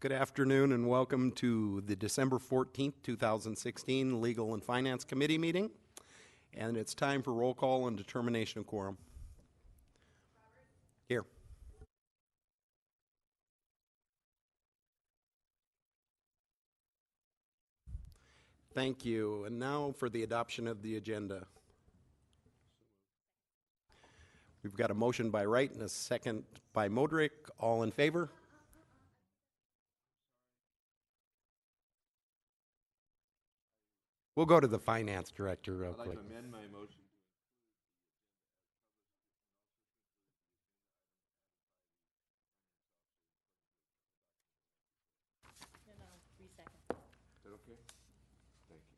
Good afternoon and welcome to the December 14th, 2016 Legal and Finance Committee meeting. And it's time for roll call and determination of quorum. Here. Thank you. And now for the adoption of the agenda. We've got a motion by Wright and a second by Modrick. All in favor? We'll go to the finance director real quick. I'd like to amend my motion. Is that okay? Thank you.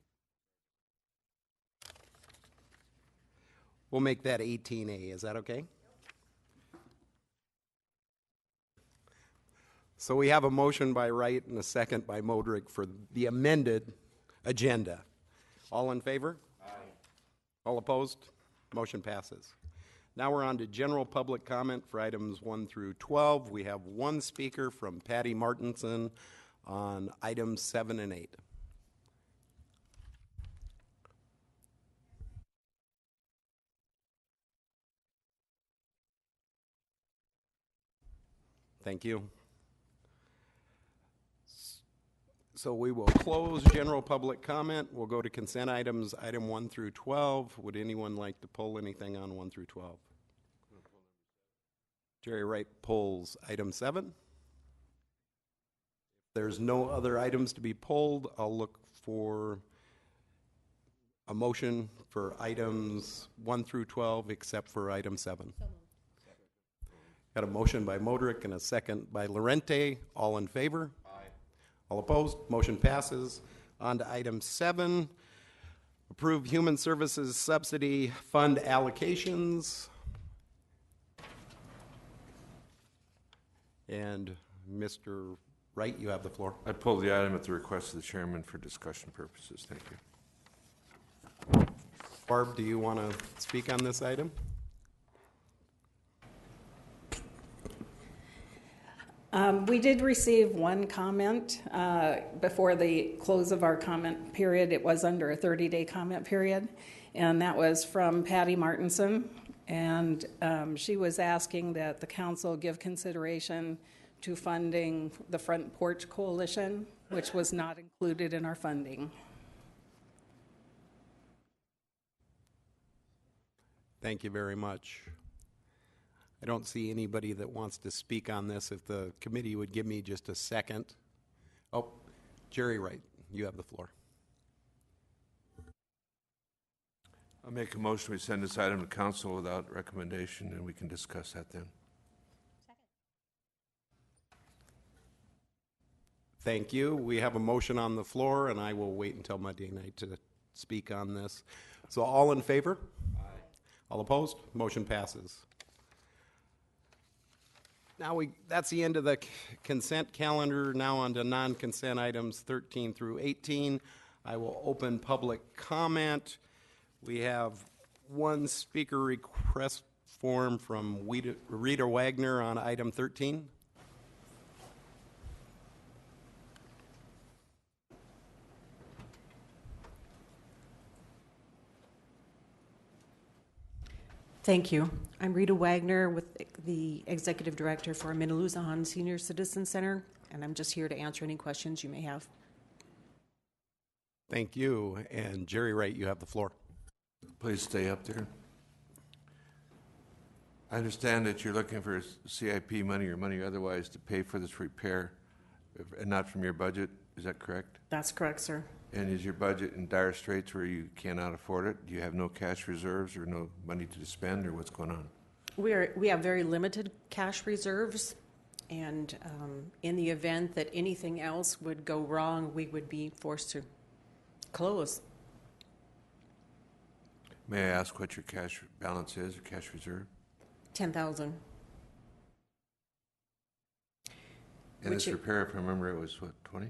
We'll make that 18A. Is that okay? So we have a motion by Wright and a second by Modrick for the amended agenda. All in favor? Aye. All opposed? Motion passes. Now we're on to general public comment for items 1 through 12. We have one speaker from Patty Martinson on items 7 and 8. Thank you. So we will close general public comment. We'll go to consent items, item 1 through 12. Would anyone like to pull anything on 1 through 12? Jerry Wright pulls item 7. If there's no other items to be pulled, I'll look for a motion for items 1 through 12 except for item 7. Got a motion by Modrick and a second by Lorente. All in favor? All opposed? Motion passes. On to item 7. Approve Human Services Subsidy Fund allocations. And Mr. Wright, you have the floor. I pulled the item at the request of the chairman for discussion purposes. Thank you. Barb, do you want to speak on this item? We did receive one comment before the close of our comment period. It was under a 30-day comment period, and that was from Patty Martinson. And she was asking that the council give consideration to funding the Front Porch Coalition, which was not included in our funding. Thank you very much. I don't see anybody that wants to speak on this. If the committee would give me just a second. Oh, Jerry Wright, you have the floor. I'll make a motion we send this item to council without recommendation, and we can discuss that then. Second. Thank you. We have a motion on the floor, and I will wait until Monday night to speak on this. So all in favor? Aye. All opposed? Motion passes. Now that's the end of the consent calendar. Now on to non-consent items 13 through 18. I will open public comment. We have one speaker request form from Rita Wagner on item 13. Thank you. I'm Rita Wagner with the Executive Director for Minaloosahan Senior Citizen Center, and I'm just here to answer any questions you may have. Thank you. And Jerry Wright, you have the floor. Please stay up there. I understand that you're looking for CIP money or money otherwise to pay for this repair, and not from your budget. Is that correct? That's correct, sir. And is your budget in dire straits where you cannot afford it? Do you have no cash reserves or no money to spend, or what's going on? We have very limited cash reserves, and in the event that anything else would go wrong, we would be forced to close. May I ask what your cash balance is, or cash reserve? $10,000. And this repair, if I remember, it was what, 20?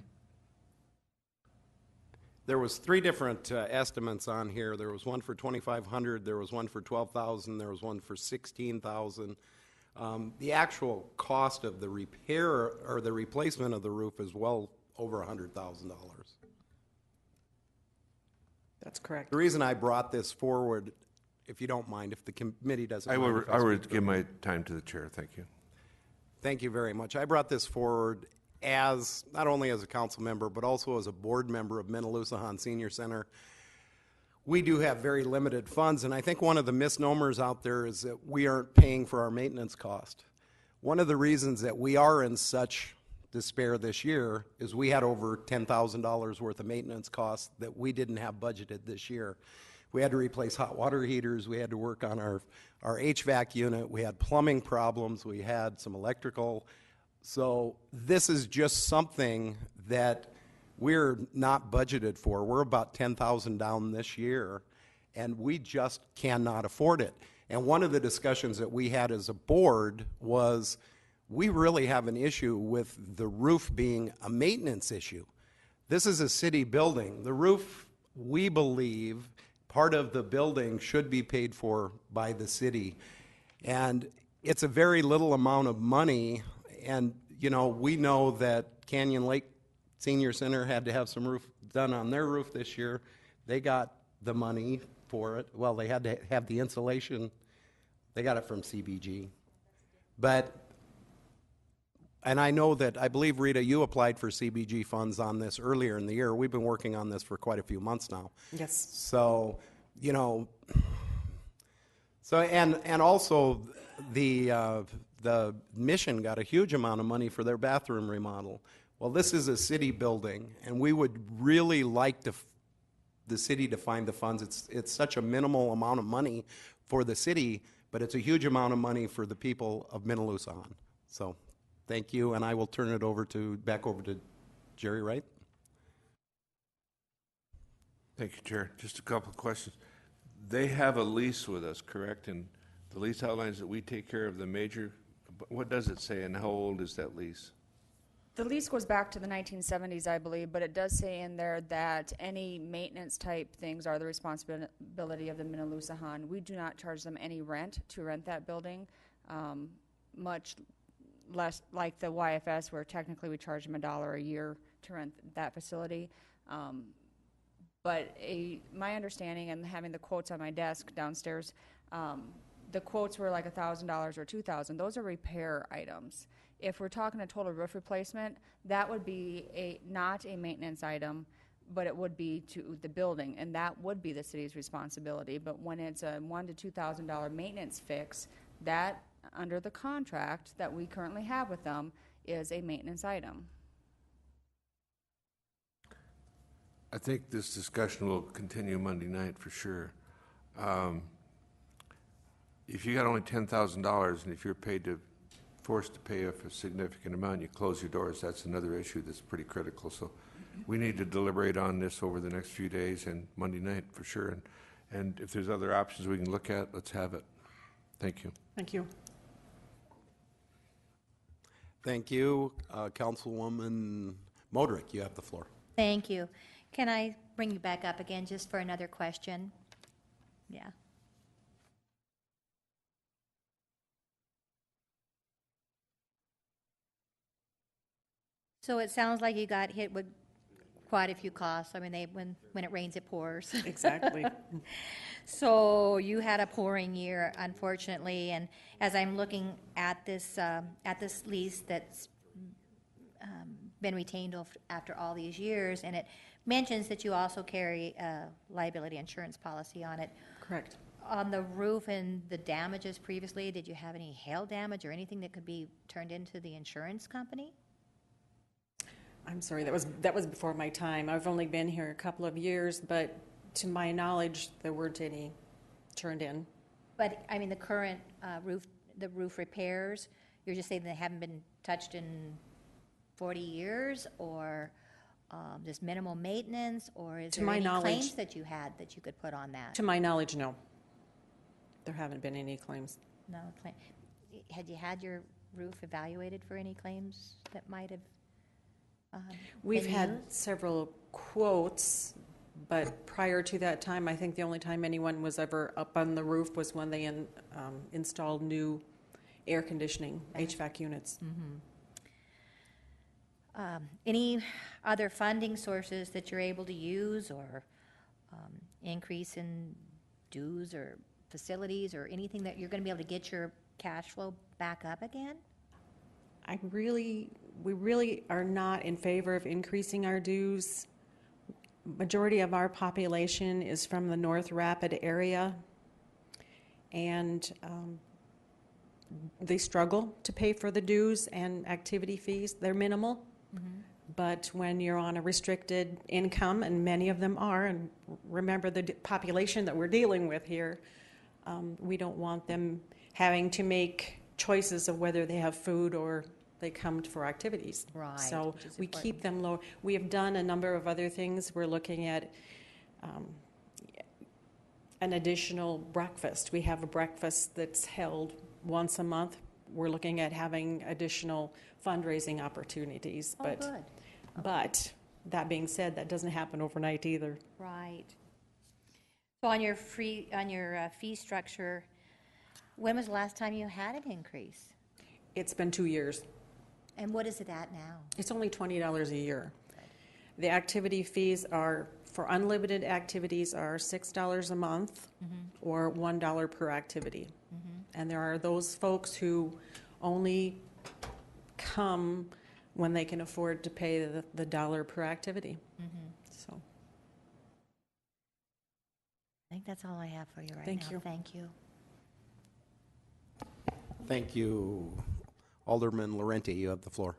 There was 3 different estimates on here. There was one for $2,500, there was one for $12,000, there was one for $16,000. The actual cost of the repair or the replacement of the roof is well over $100,000. That's correct. The reason I brought this forward, if you don't mind, if the committee doesn't I mind. will, if I will speak give my time to the chair, thank you. Thank you very much. I brought this forward as, not only as a council member, but also as a board member of Minnelusahan Senior Center. We do have very limited funds, and I think one of the misnomers out there is that we aren't paying for our maintenance cost. One of the reasons that we are in such despair this year is we had over $10,000 worth of maintenance costs that we didn't have budgeted this year. We had to replace hot water heaters, we had to work on our HVAC unit, we had plumbing problems, we had some electrical. So this is just something that we're not budgeted for. We're about $10,000 down this year, and we just cannot afford it. And one of the discussions that we had as a board was we really have an issue with the roof being a maintenance issue. This is a city building. The roof, we believe, part of the building should be paid for by the city. And it's a very little amount of money. And, you know, we know that Canyon Lake Senior Center had to have some roof done on their roof this year. They got the money for it. Well, they had to have the insulation. They got it from CBG. But, and I know that, I believe, Rita, you applied for CBG funds on this earlier in the year. We've been working on this for quite a few months now. Yes. So, you know, so, and also the Mission got a huge amount of money for their bathroom remodel. Well, this is a city building, and we would really like the city to find the funds. It's such a minimal amount of money for the city, but it's a huge amount of money for the people of Minnelusahan. So, thank you, and I will turn it back over to Jerry Wright. Thank you, Chair. Just a couple of questions. They have a lease with us, correct? And the lease outlines that we take care of the major, what does it say, and how old is that lease? The lease goes back to the 1970s, I believe, but it does say in there that any maintenance type things are the responsibility of the Minnelusahan. We do not charge them any rent to rent that building, much less like the YFS, where technically we charge them $1 a year to rent that facility. But my understanding, and having the quotes on my desk downstairs, the quotes were like $1,000 or $2,000. Those are repair items. If we're talking a total roof replacement, that would be not a maintenance item, but it would be to the building, and that would be the city's responsibility. But when it's a $1,000 to $2,000 maintenance fix, that, under the contract that we currently have with them, is a maintenance item. I think this discussion will continue Monday night for sure. If you got only $10,000 and if you're forced to pay a significant amount, you close your doors, that's another issue that's pretty critical. So we need to deliberate on this over the next few days and Monday night for sure. And if there's other options we can look at, let's have it. Thank you. Thank you. Thank you. Councilwoman Modrick, you have the floor. Thank you. Can I bring you back up again just for another question? Yeah. So it sounds like you got hit with quite a few costs. I mean, when it rains, it pours. Exactly. So you had a pouring year, unfortunately, and as I'm looking at this lease that's been retained after all these years, and it mentions that you also carry a liability insurance policy on it. Correct. On the roof and the damages previously, did you have any hail damage or anything that could be turned into the insurance company? I'm sorry, that was before my time. I've only been here a couple of years, but to my knowledge, there weren't any turned in. But, I mean, the current roof repairs, you're just saying they haven't been touched in 40 years, or just minimal maintenance, or is there any claims that you had that you could put on that? To my knowledge, no. There haven't been any claims. No claim. Had you had your roof evaluated for any claims that might have We've been had used? several quotes, but prior to that time, I think the only time anyone was ever up on the roof was when they installed new air conditioning, HVAC units. Any other funding sources that you're able to use, or increase in dues or facilities, or anything that you're going to be able to get your cash flow back up again? We really are not in favor of increasing our dues. Majority of our population is from the North Rapid area, and they struggle to pay for the dues and activity fees. They're minimal. But when you're on a restricted income, and many of them are, and remember the population that we're dealing with here, we don't want them having to make choices of whether they have food or they come for activities. Right, So which is we important. keep them low. We have done a number of other things. We're looking at an additional breakfast. We have a breakfast that's held once a month. We're looking at having additional fundraising opportunities. Oh, good. But that being said, that doesn't happen overnight either. Right. So on your fee structure, when was the last time you had an increase? It's been 2 years. And what is it at now? It's only $20 a year. The activity fees are, for unlimited activities, are $6 a month or $1 per activity. And there are those folks who only come when they can afford to pay the dollar per activity. So I think that's all I have for you right now. Thank you. Thank you. Thank you. Alderman Laurenti, you have the floor.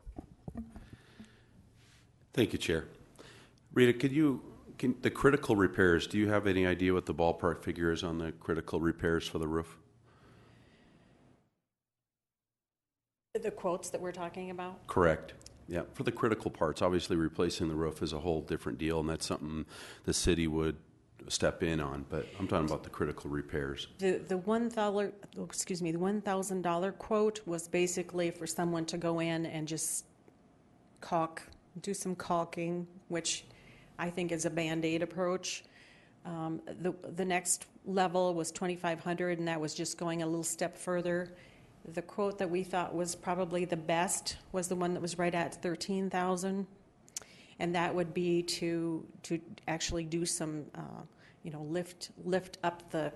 Thank you, Chair. Rita, the critical repairs, do you have any idea what the ballpark figure is on the critical repairs for the roof? the quotes that we're talking about? Correct. Yeah, for the critical parts, obviously replacing the roof is a whole different deal, and that's something the city would step in on, but I'm talking about the critical repairs. The $1,000 quote was basically for someone to go in and just do some caulking, which I think is a Band-Aid approach. The next level was $2,500, and that was just going a little step further. The quote that we thought was probably the best was the one that was right at $13,000, and that would be to actually do some, lift up the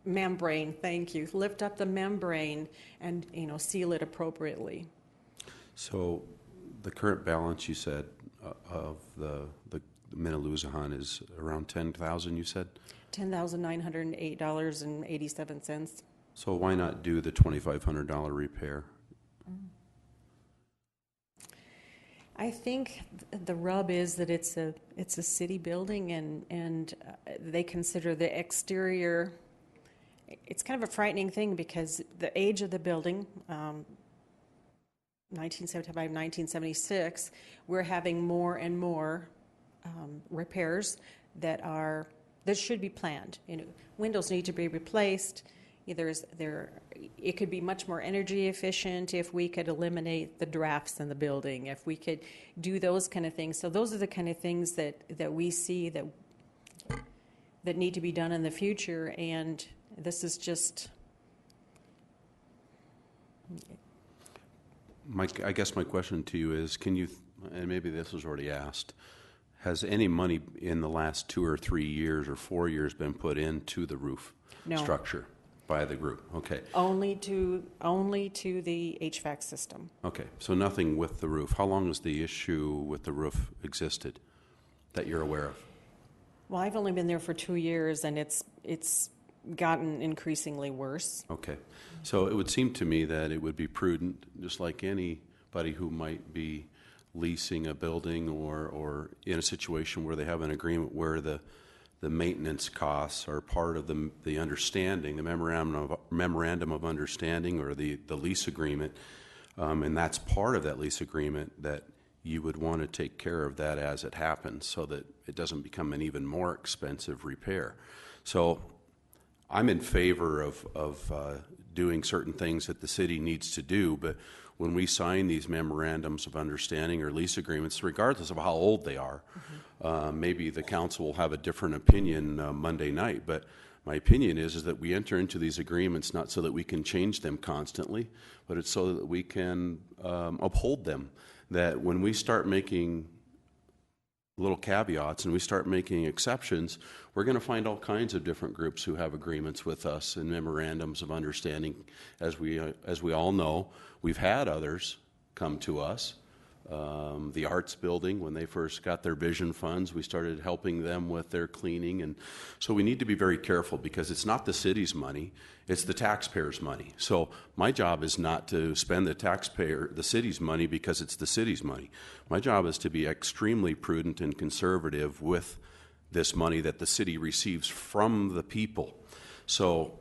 membrane. Thank you. Lift up the membrane and seal it appropriately. So the current balance, you said, of the Minaloosahan is around $10,000, you said? $10,908.87. So why not do the $2,500 repair? I think the rub is that it's a city building, and they consider the exterior. It's kind of a frightening thing because the age of the building, 1975, 1976, we're having more and more repairs that should be planned. Windows need to be replaced. It could be much more energy efficient if we could eliminate the drafts in the building, if we could do those kind of things. So those are the kind of things that we see that need to be done in the future, and this is just... I guess my question to you is, can you, and maybe this was already asked, has any money in the last 2 or 3 years or 4 years been put into the roof structure by the group? Okay. Only to the HVAC system. Okay, so nothing with the roof. How long has the issue with the roof existed that you're aware of? Well, I've only been there for 2 years, and it's gotten increasingly worse. Okay, so it would seem to me that it would be prudent, just like anybody who might be leasing a building or in a situation where they have an agreement where the maintenance costs are part of the understanding, the memorandum of understanding or the lease agreement, and that's part of that lease agreement, that you would want to take care of that as it happens so that it doesn't become an even more expensive repair. So I'm in favor of doing certain things that the city needs to do, but when we sign these memorandums of understanding or lease agreements, regardless of how old they are, maybe the council will have a different opinion Monday night, but My opinion is that we enter into these agreements not so that we can change them constantly, but it's so that we can uphold them. That when we start making little caveats and we start making exceptions, we're going to find all kinds of different groups who have agreements with us and memorandums of understanding. As we all know, we've had others come to us. The arts building, when they first got their vision funds, we started helping them with their cleaning. And so we need to be very careful because it's not the city's money, it's the taxpayers' money. So my job is not to spend the city's money because it's the city's money. My job is to be extremely prudent and conservative with this money that the city receives from the people. So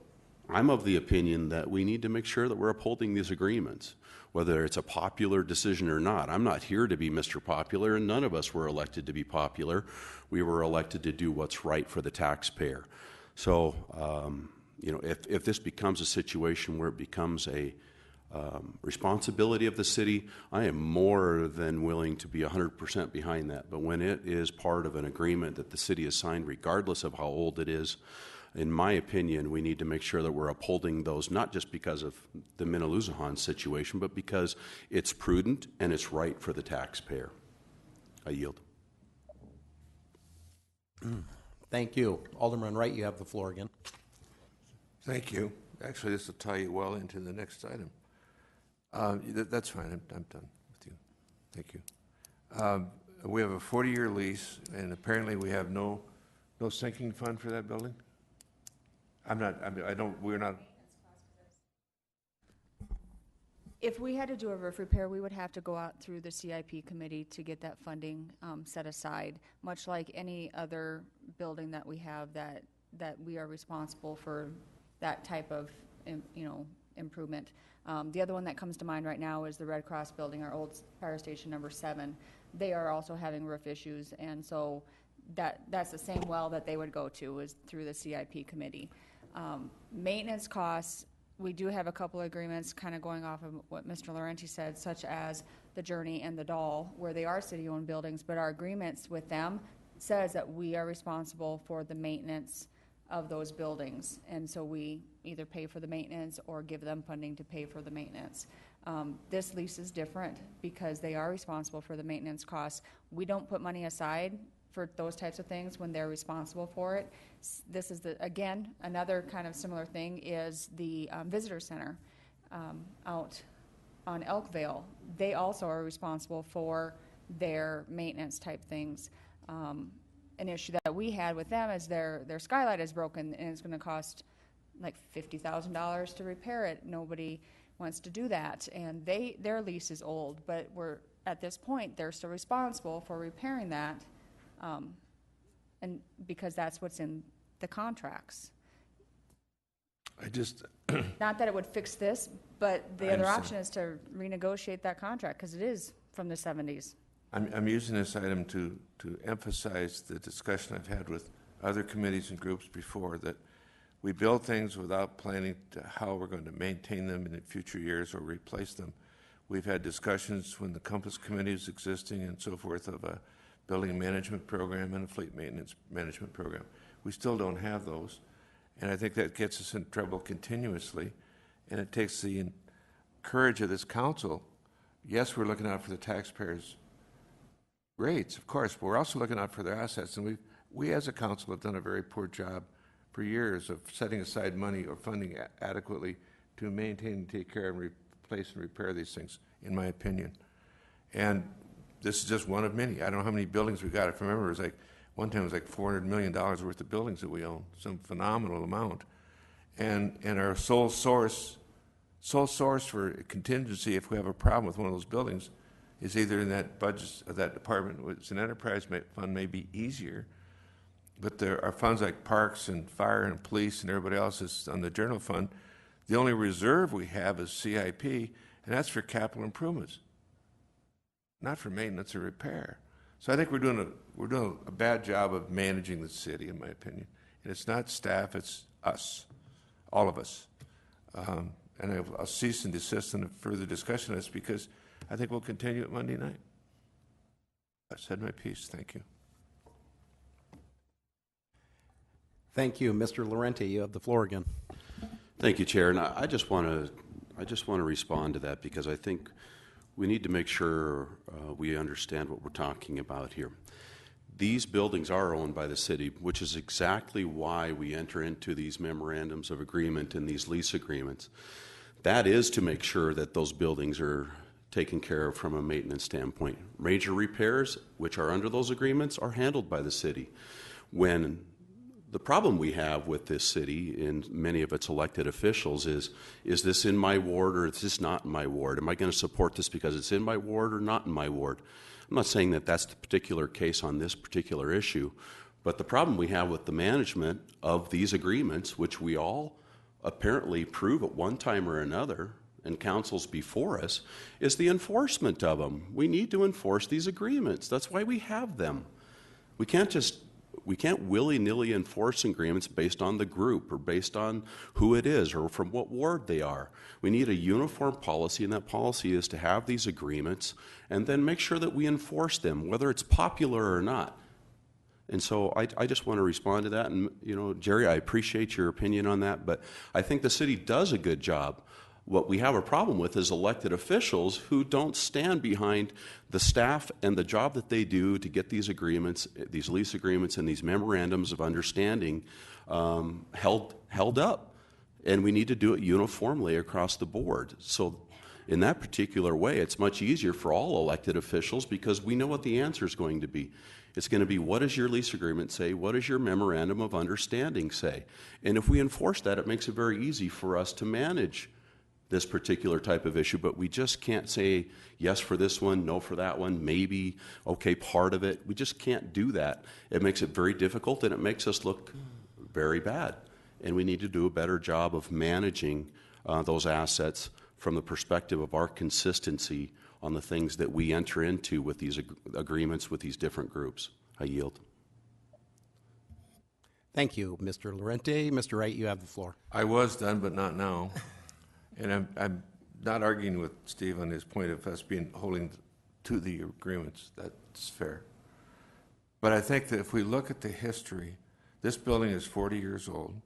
I'm of the opinion that we need to make sure that we're upholding these agreements, whether it's a popular decision or not. I'm not here to be Mr. Popular, and none of us were elected to be popular. We were elected to do what's right for the taxpayer. So, if this becomes a situation where it becomes a responsibility of the city, I am more than willing to be 100% behind that. But when it is part of an agreement that the city has signed, regardless of how old it is, in my opinion, we need to make sure that we're upholding those, not just because of the Minaloosahan situation, but because it's prudent and it's right for the taxpayer. I yield. Thank you. Alderman Wright, you have the floor again. Thank you. Actually, this will tie you well into the next item. That's fine. I'm done with you. Thank you. We have a 40-year lease, and apparently we have no sinking fund for that building? We're not. If we had to do a roof repair, we would have to go out through the CIP committee to get that funding set aside, much like any other building that we have that we are responsible for that type of, improvement. The other one that comes to mind right now is the Red Cross building, our old fire station number 7. They are also having roof issues, and so that's the same well that they would go to is through the CIP committee. Maintenance costs, we do have a couple of agreements kind of going off of what Mr. Laurenti said, such as the Journey and the Doll, where they are city-owned buildings, but our agreements with them says that we are responsible for the maintenance of those buildings. And so we either pay for the maintenance or give them funding to pay for the maintenance. This lease is different because they are responsible for the maintenance costs. We don't put money aside for those types of things when they're responsible for it. This is, again, another kind of similar thing is the visitor center out on Elkvale. They also are responsible for their maintenance type things. An issue that we had with them is their skylight is broken and it's going to cost like $50,000 to repair it. Nobody wants to do that, and their lease is old, but we're at this point they're still responsible for repairing that. And because that's what's in the contracts. Not that it would fix this, but the other option is to renegotiate that contract because it is from the 70s. I'm using this item to emphasize the discussion I've had with other committees and groups before, that we build things without planning how we're going to maintain them in future years or replace them. We've had discussions when the Compass Committee is existing and so forth of a building management program and a fleet maintenance management program. We still don't have those, and I think that gets us in trouble continuously, and it takes the courage of this council. Yes, we're looking out for the taxpayers' rates, of course, but we're also looking out for their assets, and we as a council have done a very poor job for years of setting aside money or funding adequately to maintain and take care and replace and repair these things, in my opinion. And this is just one of many. I don't know how many buildings we got. If I remember, it was like one time it was like $400 million worth of buildings that we own, some phenomenal amount. And our sole source for contingency, if we have a problem with one of those buildings, is either in that budget of that department. It's an enterprise fund, may be easier, but there are funds like parks and fire and police and everybody else is on the general fund. The only reserve we have is CIP, and that's for capital improvements, not for maintenance or repair. So I think we're doing a bad job of managing the city, in my opinion. And it's not staff, it's us, all of us. And I'll cease and desist in a further discussion of this because I think we'll continue it Monday night. I've said my piece. Thank you. Thank you. Mr. Laurenti, you have the floor again. Thank you, Chair. And I just want to respond to that because I think we need to make sure we understand what we're talking about here. These buildings are owned by the city, which is exactly why we enter into these memorandums of agreement and these lease agreements. That is to make sure that those buildings are taken care of from a maintenance standpoint. Major repairs, which are under those agreements, are handled by the city. When the problem we have with this city and many of its elected officials is this in my ward or is this not in my ward? Am I going to support this because it's in my ward or not in my ward? I'm not saying that that's the particular case on this particular issue, but the problem we have with the management of these agreements, which we all apparently prove at one time or another, and councils before us, is the enforcement of them. We need to enforce these agreements. That's why we have them. We can't willy-nilly enforce agreements based on the group or based on who it is or from what ward they are. We need a uniform policy, and that policy is to have these agreements and then make sure that we enforce them, whether it's popular or not. And so I just want to respond to that. And, you know, Jerry, I appreciate your opinion on that, but I think the city does a good job. What we have a problem with is elected officials who don't stand behind the staff and the job that they do to get these agreements, these lease agreements and these memorandums of understanding held up. And we need to do it uniformly across the board. So in that particular way, it's much easier for all elected officials because we know what the answer is going to be. It's going to be, what does your lease agreement say? What does your memorandum of understanding say? And if we enforce that, it makes it very easy for us to manage this particular type of issue, but we just can't say yes for this one, no for that one, maybe, okay, part of it. We just can't do that. It makes it very difficult and it makes us look very bad. And we need to do a better job of managing those assets from the perspective of our consistency on the things that we enter into with these agreements with these different groups. I yield. Thank you, Mr. Laurenti. Mr. Wright, you have the floor. I was done, but not now. And I'm not arguing with Steve on his point of us holding to the agreements. That's fair. But I think that if we look at the history, this building is 40 years old,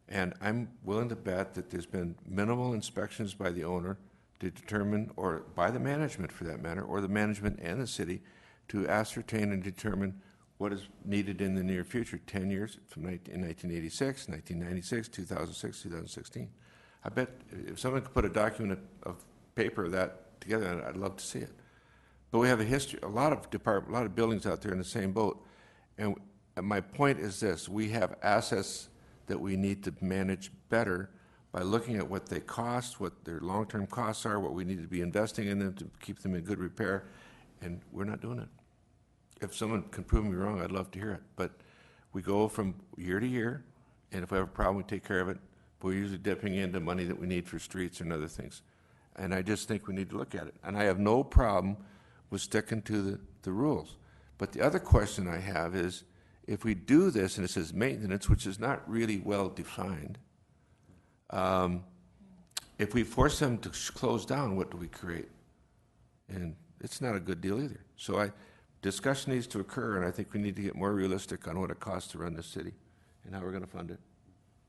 and I'm willing to bet that there's been minimal inspections by the owner to determine, or by the management for that matter, or the management and the city, to ascertain and determine what is needed in the near future, 10 years from in 1986, 1996, 2006, 2016. I bet if someone could put a document of paper of that together, I'd love to see it. But we have a history, a lot of buildings out there in the same boat. And my point is this: we have assets that we need to manage better by looking at what they cost, what their long-term costs are, what we need to be investing in them to keep them in good repair, and we're not doing it. If someone can prove me wrong, I'd love to hear it. But we go from year to year, and if we have a problem, we take care of it. We're usually dipping into money that we need for streets and other things. And I just think we need to look at it. And I have no problem with sticking to the rules. But the other question I have is, if we do this, and it says maintenance, which is not really well defined, if we force them to close down, what do we create? And it's not a good deal either. So discussion needs to occur, and I think we need to get more realistic on what it costs to run this city and how we're going to fund it,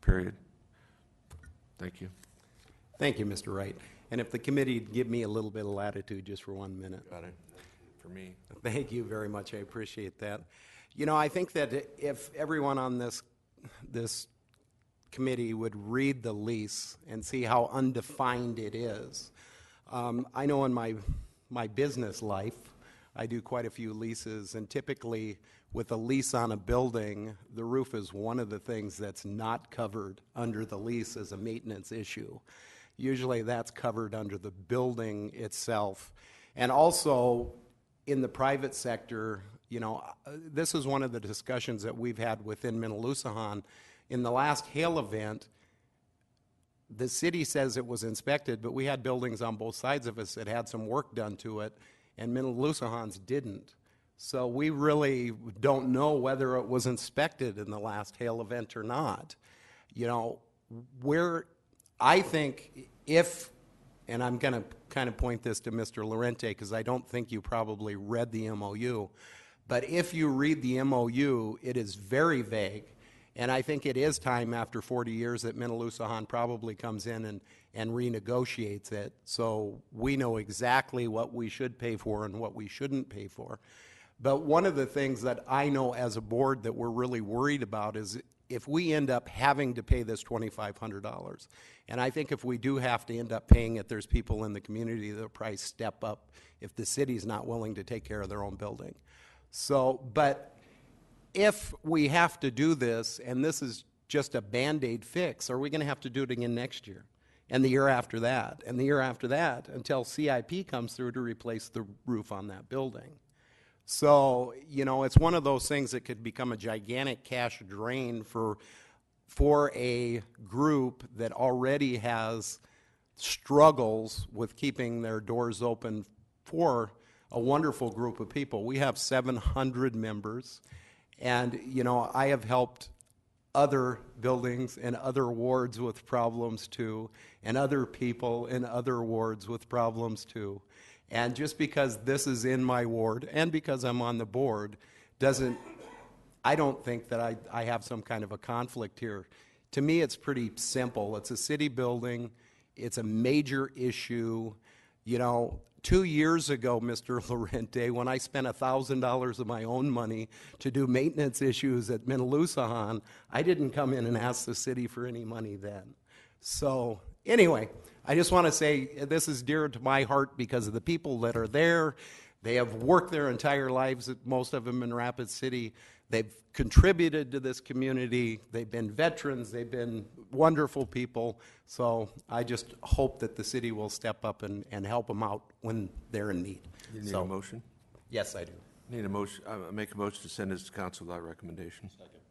period. Thank you. Thank you, Mr. Wright. And if the committee would give me a little bit of latitude just for 1 minute. Got it. For me. Thank you very much. I appreciate that. You know, I think that if everyone on this committee would read the lease and see how undefined it is. I know in my business life, I do quite a few leases, and typically with a lease on a building, the roof is one of the things that's not covered under the lease as a maintenance issue. Usually that's covered under the building itself. And also in the private sector, you know, this is one of the discussions that we've had within Minnelusahan. In the last hail event, the city says it was inspected, but we had buildings on both sides of us that had some work done to it, and Minnelusahan's didn't. So we really don't know whether it was inspected in the last hail event or not. You know, I think if, and I'm going to kind of point this to Mr. Laurenti because I don't think you probably read the MOU, but if you read the MOU, it is very vague, And I think it is time after 40 years that Minnelusahan probably comes in and renegotiates it, so we know exactly what we should pay for and what we shouldn't pay for. But one of the things that I know as a board that we're really worried about is if we end up having to pay this $2,500, and I think if we do have to end up paying it, there's people in the community that will probably step up if the city's not willing to take care of their own building. So, but if we have to do this, and this is just a Band-Aid fix, are we going to have to do it again next year? And the year after that, and the year after that, until CIP comes through to replace the roof on that building. So, you know, it's one of those things that could become a gigantic cash drain for a group that already has struggles with keeping their doors open for a wonderful group of people. We have 700 members, and, you know, I have helped other buildings and other wards with problems too, and other people in other wards with problems too. And just because this is in my ward and because I'm on the board I don't think that I have some kind of a conflict here. To me, it's pretty simple. It's a city building. It's a major issue. You know, 2 years ago, Mr. Lorente, when I spent $1,000 of my own money to do maintenance issues at Minnelusahan, I didn't come in and ask the city for any money then. So anyway, I just want to say this is dear to my heart because of the people that are there. They have worked their entire lives, most of them in Rapid City. They've contributed to this community. They've been veterans. They've been wonderful people. So I just hope that the city will step up and help them out when they're in need. You need a motion? Yes, I do. Need a motion, make a motion to send this to council without recommendation. Second.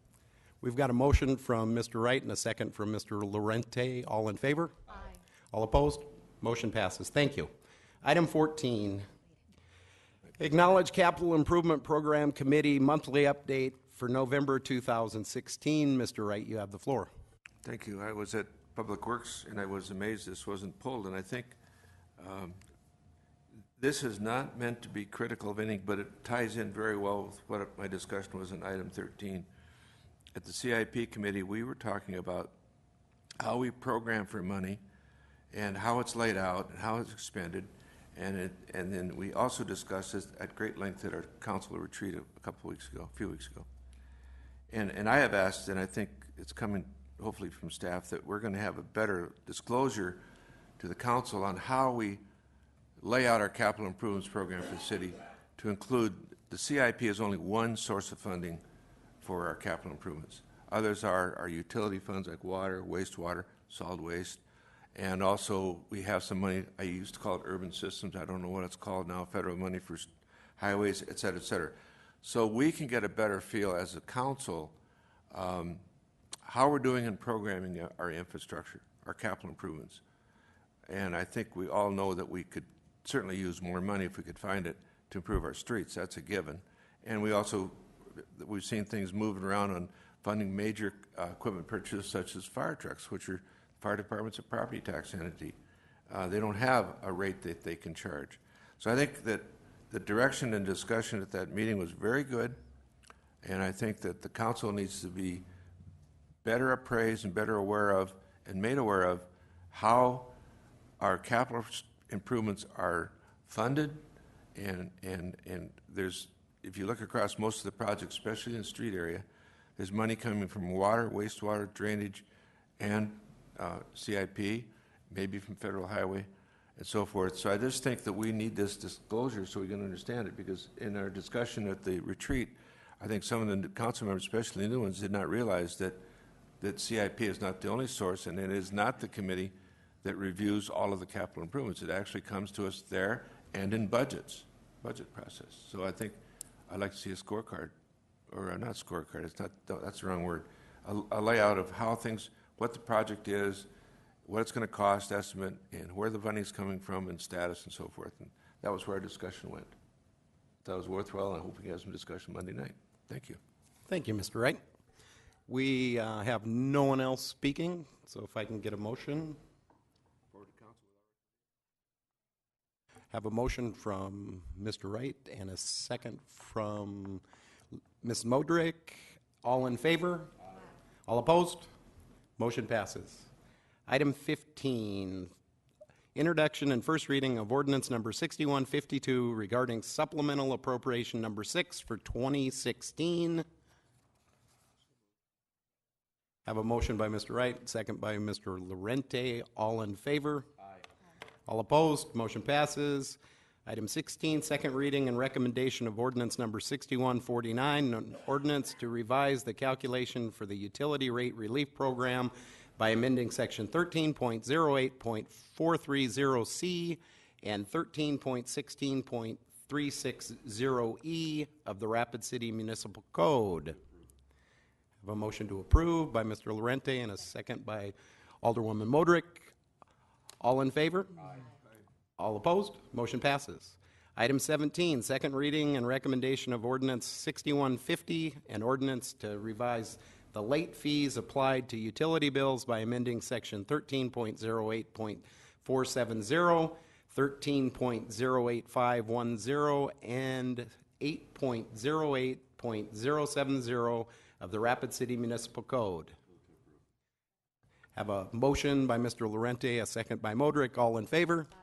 We've got a motion from Mr. Wright and a second from Mr. Lorente. All in favor? Aye. All opposed? Motion passes. Thank you. Item 14, acknowledge Capital Improvement Program Committee monthly update for November 2016. Mr. Wright, you have the floor. Thank you. I was at Public Works, and I was amazed this wasn't pulled, and I think this is not meant to be critical of anything, but it ties in very well with what my discussion was in item 13. At the CIP committee, we were talking about how we program for money and how it's laid out and how it's expended, and then we also discussed this at great length at our council retreat a few weeks ago. And I have asked, and I think it's coming hopefully from staff, that we're going to have a better disclosure to the council on how we lay out our capital improvements program for the city to include the CIP is only one source of funding for our capital improvements. Others are our utility funds like water, wastewater, solid waste, and also we have some money, I used to call it urban systems, I don't know what it's called now, federal money for highways, et cetera, et cetera. So we can get a better feel as a council how we're doing in programming our infrastructure, our capital improvements. And I think we all know that we could certainly use more money if we could find it to improve our streets. That's a given. And we've seen things moving around on funding major equipment purchases such as fire trucks, which are fire departments, a property tax entity. They don't have a rate that they can charge. So I think that the direction and discussion at that meeting was very good, and I think that the council needs to be better appraised and better aware of and made aware of how our capital improvements are funded, and there's, if you look across most of the projects, especially in the street area, there's money coming from water, wastewater, drainage, and CIP, maybe from federal highway, and so forth. So I just think that we need this disclosure so we can understand it, because in our discussion at the retreat, I think some of the council members, especially the new ones, did not realize that CIP is not the only source, and it is not the committee that reviews all of the capital improvements. It actually comes to us there and in budget process. So I think I'd like to see a scorecard, or not scorecard, it's not, that's the wrong word, a layout of how things, what the project is, what it's going to cost estimate, and where the money's coming from, and status, and so forth. And that was where our discussion went. That was worthwhile, and I hope we have some discussion Monday night. Thank you. Thank you, Mr. Wright. We have no one else speaking, so if I can get a motion. Have a motion from Mr. Wright and a second from Ms. Modrick. All in favor? Aye. All opposed? Motion passes. Item 15, introduction and first reading of ordinance number 6152 regarding supplemental appropriation number 6 for 2016. Have a motion by Mr. Wright, second by Mr. Lorente. All in favor? Aye. All opposed? Motion passes. Item 16, second reading and recommendation of ordinance number 6149, an ordinance to revise the calculation for the utility rate relief program by amending section 13.08.430C and 13.16.360E of the Rapid City Municipal Code. Have a motion to approve by Mr. Lorente and a second by Alderwoman Modrick. All in favor? Aye. All opposed? Motion passes. Item 17, second reading and recommendation of ordinance 6150, an ordinance to revise the late fees applied to utility bills by amending section 13.08.470, 13.08510, and 8.08.070 of the Rapid City Municipal Code. Have a motion by Mr. Lorente, a second by Modrick. All in favor? Aye.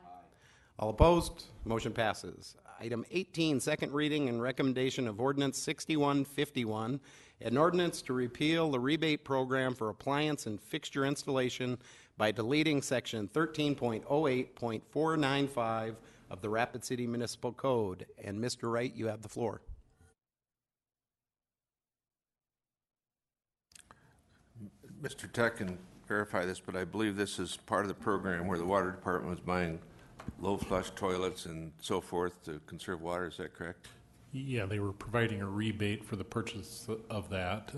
All opposed? Motion passes. Item 18, second reading and recommendation of ordinance 6151, an ordinance to repeal the rebate program for appliance and fixture installation by deleting section 13.08.495 of the Rapid City Municipal Code. And Mr. Wright, you have the floor. Mr. Tech can verify this, but I believe this is part of the program where the water department was buying low flush toilets and so forth to conserve water. Is that correct? Yeah, they were providing a rebate for the purchase of that.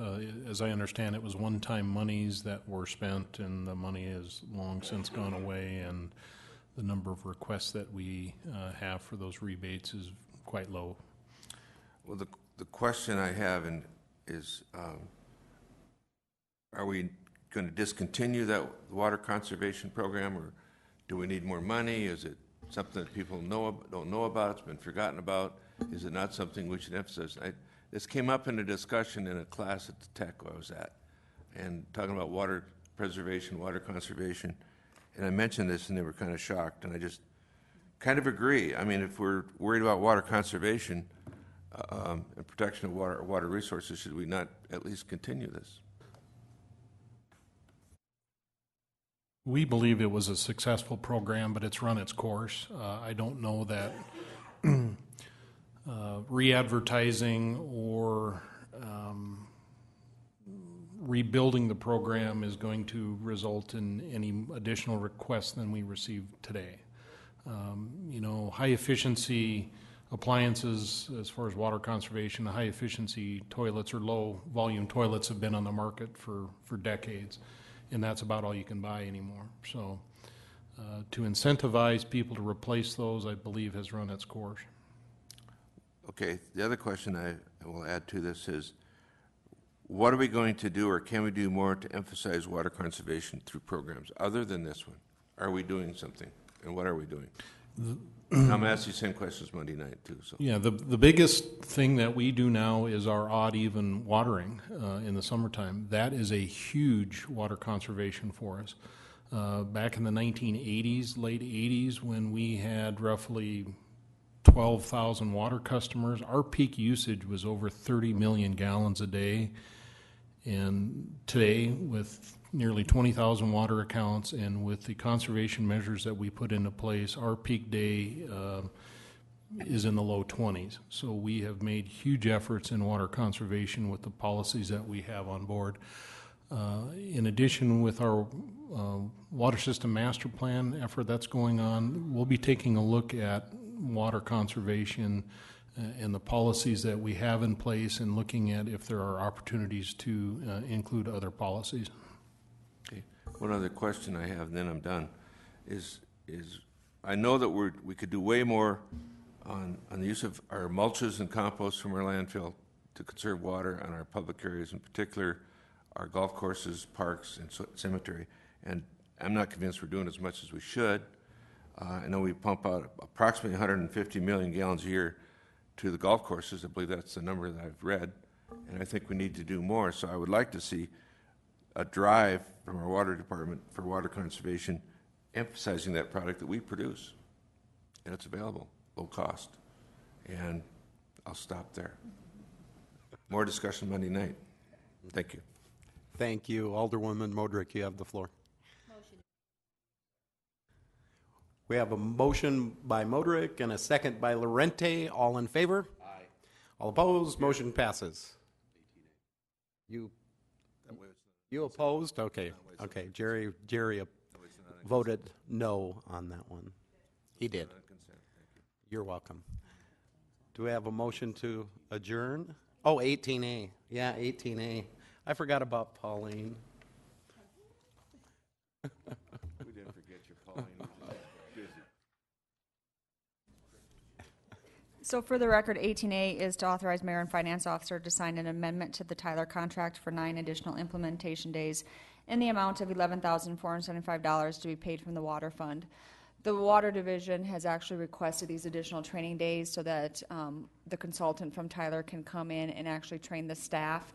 As I understand, it was one-time monies that were spent, and the money has long since gone away, and the number of requests that we have for those rebates is quite low. Well, the question I have is, are we going to discontinue that water conservation program, or do we need more money? Is it something that people don't know about? It's been forgotten about. Is it not something we should emphasize? This came up in a discussion in a class at the Tech where I was at, and talking about water preservation, water conservation. And I mentioned this, and they were kind of shocked. And I just kind of agree. I mean, if we're worried about water conservation and protection of water resources, should we not at least continue this? We believe it was a successful program, but it's run its course. I don't know that re-advertising or rebuilding the program is going to result in any additional requests than we received today. High efficiency appliances as far as water conservation, high efficiency toilets or low volume toilets have been on the market for decades. And that's about all you can buy anymore. So to incentivize people to replace those, I believe, has run its course. Okay, the other question I will add to this is, what are we going to do, or can we do more to emphasize water conservation through programs other than this one? Are we doing something, and what are we doing? I'm asking the same questions Monday night, too. So. Yeah, the biggest thing that we do now is our odd even watering in the summertime. That is a huge water conservation for us. Back in the 1980s, late 80s, when we had roughly 12,000 water customers, our peak usage was over 30 million gallons a day. And today, with nearly 20,000 water accounts and with the conservation measures that we put into place, our peak day is in the low 20s. So we have made huge efforts in water conservation with the policies that we have on board. In addition, with our water system master plan effort that's going on, we'll be taking a look at water conservation and the policies that we have in place, and looking at if there are opportunities to include other policies. Okay. One other question I have, and then I'm done, is I know that we could do way more on the use of our mulches and compost from our landfill to conserve water on our public areas, in particular our golf courses, parks, and cemetery. And I'm not convinced we're doing as much as we should. I know we pump out approximately 150 million gallons a year to the golf courses. I believe that's the number that I've read, and I think we need to do more. So I would like to see a drive from our water department for water conservation, emphasizing that product that we produce. And it's available, low cost. And I'll stop there. More discussion Monday night. Thank you. Thank you. Alderwoman Modrick, you have the floor. We have a motion by Modrick and a second by Lorente. All in favor? Aye. All opposed? Motion passes. You opposed? Okay. Okay. Jerry voted no on that one. He did. You're welcome. Do we have a motion to adjourn? Oh, 18A. Yeah, 18A. I forgot about Pauline. We didn't forget you, Pauline. So for the record, 18A is to authorize mayor and finance officer to sign an amendment to the Tyler contract for 9 additional implementation days in the amount of $11,475 to be paid from the water fund. The water division has actually requested these additional training days so that the consultant from Tyler can come in and actually train the staff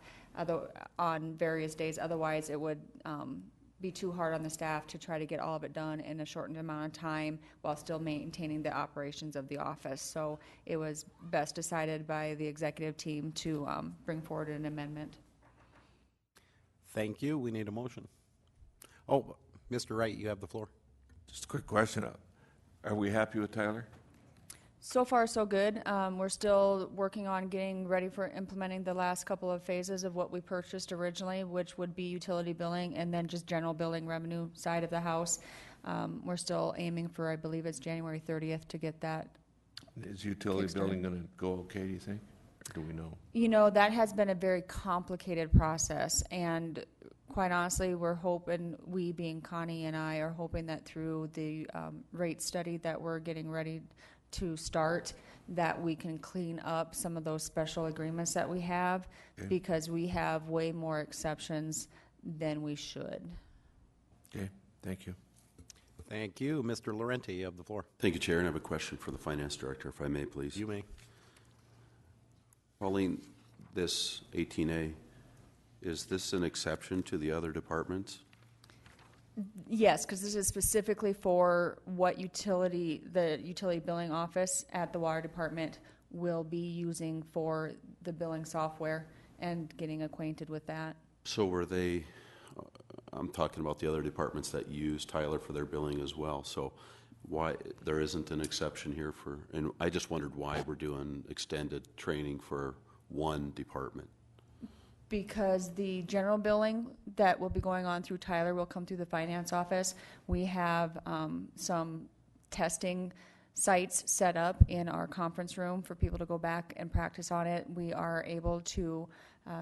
on various days. Otherwise, it would be too hard on the staff to try to get all of it done in a shortened amount of time while still maintaining the operations of the office. So it was best decided by the executive team to bring forward an amendment. Thank you. We need a motion. Oh, Mr. Wright, you have the floor. Just a quick question. Are we happy with Tyler? So far, so good. We're still working on getting ready for implementing the last couple of phases of what we purchased originally, which would be utility billing and then just general billing revenue side of the house. We're still aiming for, I believe it's January 30th to get that. Is utility billing going to go okay, do you think? Or do we know? You know, that has been a very complicated process, and quite honestly, we're hoping, we being Connie and I, are hoping that through the rate study that we're getting ready to start, that we can clean up some of those special agreements that we have, because we have way more exceptions than we should. Okay, thank you. Thank you. Mr. Lorente, you have the floor. Thank you, Chair, and I have a question for the Finance Director, if I may, please. You may. Pauline, this 18A, is this an exception to the other departments? Yes, because this is specifically for what the utility billing office at the water department will be using for the billing software and getting acquainted with that. So were they, I'm talking about the other departments that use Tyler for their billing as well, so why there isn't an exception here for, and I just wondered why we're doing extended training for one department. Because the general billing that will be going on through Tyler will come through the finance office. We have some testing sites set up in our conference room for people to go back and practice on it. We are able to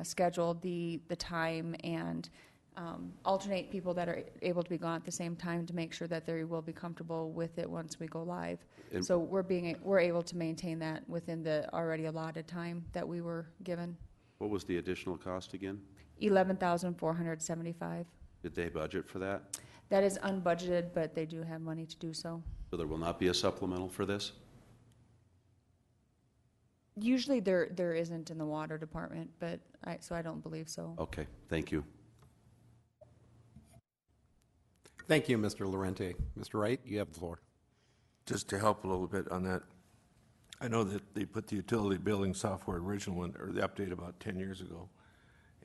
schedule the time and alternate people that are able to be gone at the same time to make sure that they will be comfortable with it once we go live. And so we're able to maintain that within the already allotted time that we were given. What was the additional cost again? $11,475. Did they budget for that? That is unbudgeted, but they do have money to do so. So there will not be a supplemental for this? Usually there isn't in the water department, but so I don't believe so. Okay, thank you. Thank you, Mr. Lorente. Mr. Wright, you have the floor. Just to help a little bit on that, I know that they put the utility billing software original one, or the update about 10 years ago.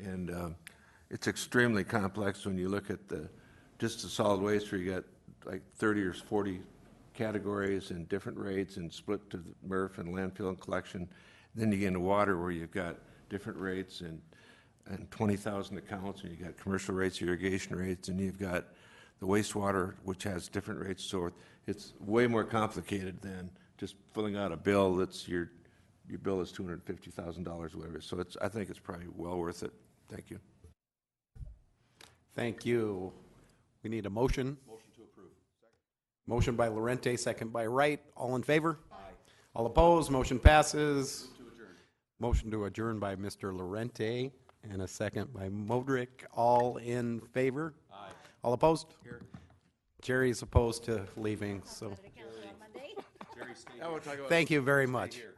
And it's extremely complex when you look at just the solid waste, where you got like 30 or 40 categories and different rates and split to the MRF and landfill and collection. Then you get into water, where you've got different rates and 20,000 accounts, and you've got commercial rates, irrigation rates, and you've got the wastewater, which has different rates. So it's way more complicated than just filling out a bill that's your bill is $250,000 or whatever. So I think it's probably well worth it. Thank you. Thank you. We need a motion. Motion to approve. Second. Motion by Lorente, second by Wright. All in favor? Aye. All opposed? Motion passes. To adjourn. Motion to adjourn by Mr. Lorente and a second by Modrick. All in favor? Aye. All opposed? Here. Jerry's opposed to leaving, so Jerry, stay thank you very much. here.